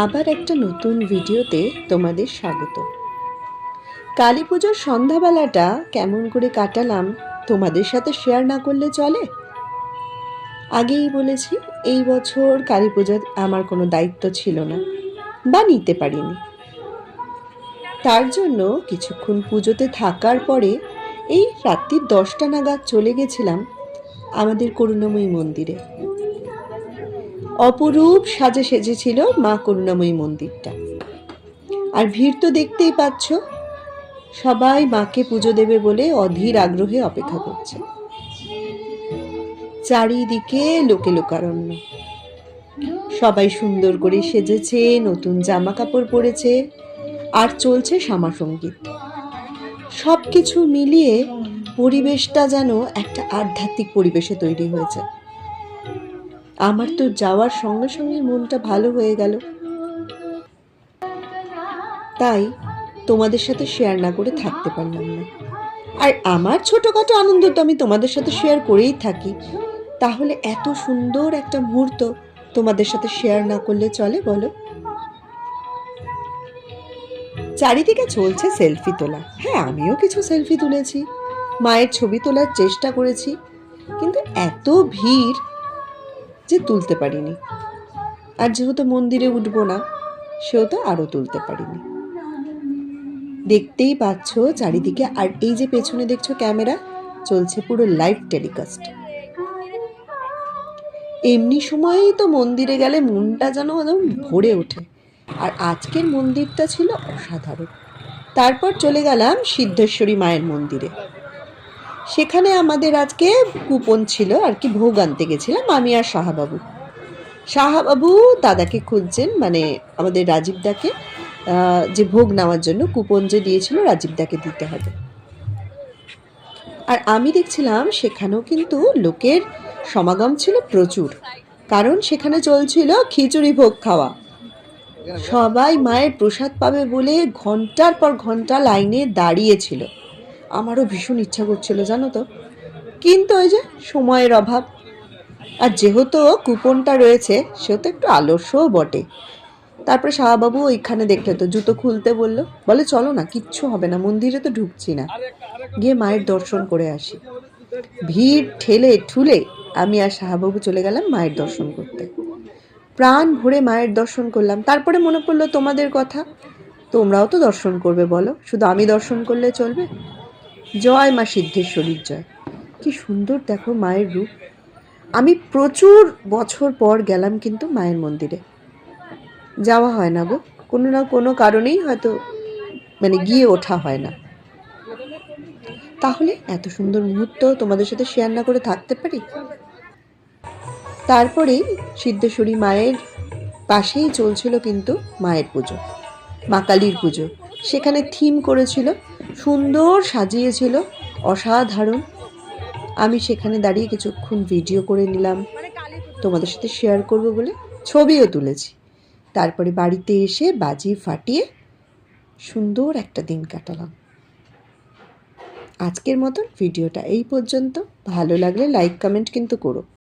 আবার একটা নতুন ভিডিওতে তোমাদের স্বাগত। কালী পুজোর সন্ধ্যাবেলাটা কেমন করে কাটালাম তোমাদের সাথে শেয়ার না করলে চলে? আগেই বলেছি, এই বছর কালী পুজোর আমার কোনো দায়িত্ব ছিল না বা নিতে পারিনি। তার জন্য কিছুক্ষণ পুজোতে থাকার পরে এই রাত্রি 10টা নাগাদ চলে গেছিলাম আমাদের করুণাময়ী মন্দিরে। অপরূপ সাজে সেজেছিল মা করুণাময়ী মন্দিরটা। আর ভিড় তো দেখতেই পাচ্ছ, সবাই মাকে পুজো দেবে বলে অধীর আগ্রহে অপেক্ষা করছে। চারিদিকে লোকে লোকারণ্য, সবাই সুন্দর করে সেজেছে, নতুন জামা কাপড় পরেছে, আর চলছে শ্যামা সঙ্গীত। সব কিছু মিলিয়ে পরিবেশটা যেন একটা আধ্যাত্মিক পরিবেশে তৈরি হয়েছে। আমার তো যাওয়ার সঙ্গে সঙ্গে মনটা ভালো হয়ে গেল। তাই তোমাদের সাথে শেয়ার না করে থাকতে পারলাম না। আর আমার ছোটোখাটো আনন্দ তো আমি তোমাদের সাথে শেয়ার করেই থাকি, তাহলে এত সুন্দর একটা মুহূর্ত তোমাদের সাথে শেয়ার না করলে চলে বলো? চারিদিকে চলছে সেলফি তোলা। হ্যাঁ, আমিও কিছু সেলফি তুলেছি, মায়ের ছবি তোলার চেষ্টা করেছি, কিন্তু এত ভিড় যে তুলতে পারিনি। আর যেহেতু মন্দিরে উঠবো না, সেহেতু আরও তুলতে পারিনি। দেখতেই পাচ্ছ চারিদিকে, আর এই যে পেছনে দেখছো ক্যামেরা, চলছে পুরো লাইভ টেলিকাস্ট। এমনি সময়েই তো মন্দিরে গেলে মনটা যেন একদম ভরে ওঠে, আর আজকের মন্দিরটা ছিল অসাধারণ। তারপর চলে গেলাম সিদ্ধেশ্বরী মায়ের মন্দিরে। সেখানে আমাদের আজকে কুপন ছিল আর কি, ভোগ আনতে গেছিলাম আমি আর সাহাবাবু দাদাকে খুঁজছেন, মানে আমাদের রাজীবদাকে, যে ভোগ নেওয়ার জন্য কুপন যে দিয়েছিল রাজীবদাকে দিতে হবে। আর আমি দেখছিলাম সেখানেও কিন্তু লোকের সমাগম ছিল প্রচুর, কারণ সেখানে চলছিল খিচুড়ি ভোগ খাওয়া। সবাই মায়ের প্রসাদ পাবে বলে ঘন্টার পর ঘন্টা লাইনে দাঁড়িয়েছিল। আমারও ভীষণ ইচ্ছা করছিল জানো তো, কিন্তু ওই যে সময়ের অভাব, আর যেহেতু কুপনটা রয়েছে সেহেতু একটু আলস্যও বটে। তারপরে শাহবাবু ওইখানে দেখলে তো জুতো খুলতে বলে চলো না, কিচ্ছু হবে না, মন্দিরে তো ঢুকছি না, গিয়ে মায়ের দর্শন করে আসি। ভিড় ঠেলে ঠুলে আমি আর শাহবাবু চলে গেলাম মায়ের দর্শন করতে। প্রাণ ভরে মায়ের দর্শন করলাম। তারপরে মনে পড়লো তোমাদের কথা, তোমরাও তো দর্শন করবে বলো, শুধু আমি দর্শন করলে চলবে? জয় মা সিদ্ধেশ্বরীর জয়। কি সুন্দর দেখো মায়ের রূপ। আমি প্রচুর বছর পর গেলাম কিন্তু মায়ের মন্দিরে, যাওয়া হয় না গো, কোনো না কোনো কারণেই হয়তো গিয়ে ওঠা হয় না। তাহলে এত সুন্দর মুহূর্ত তোমাদের সাথে শেয়ার না করে থাকতে পারি? তারপরেই সিদ্ধেশ্বরী মায়ের পাশেই চলছিল কিন্তু মায়ের পুজো, মা কালীর পুজো। সেখানে থিম করেছিল, সুন্দর সাজিয়েছিল, অসাধারণ। আমি সেখানে দাঁড়িয়ে কিছুক্ষণ ভিডিও করে নিলাম, তোমাদের সাথে শেয়ার করব বলে ছবিও তুলেছি। তারপরে বাড়িতে এসে বাজি ফাটিয়ে সুন্দর একটা দিন কাটালাম। আজকের মতন ভিডিওটা এই পর্যন্ত। ভালো লাগলে লাইক কমেন্ট কিন্তু করো।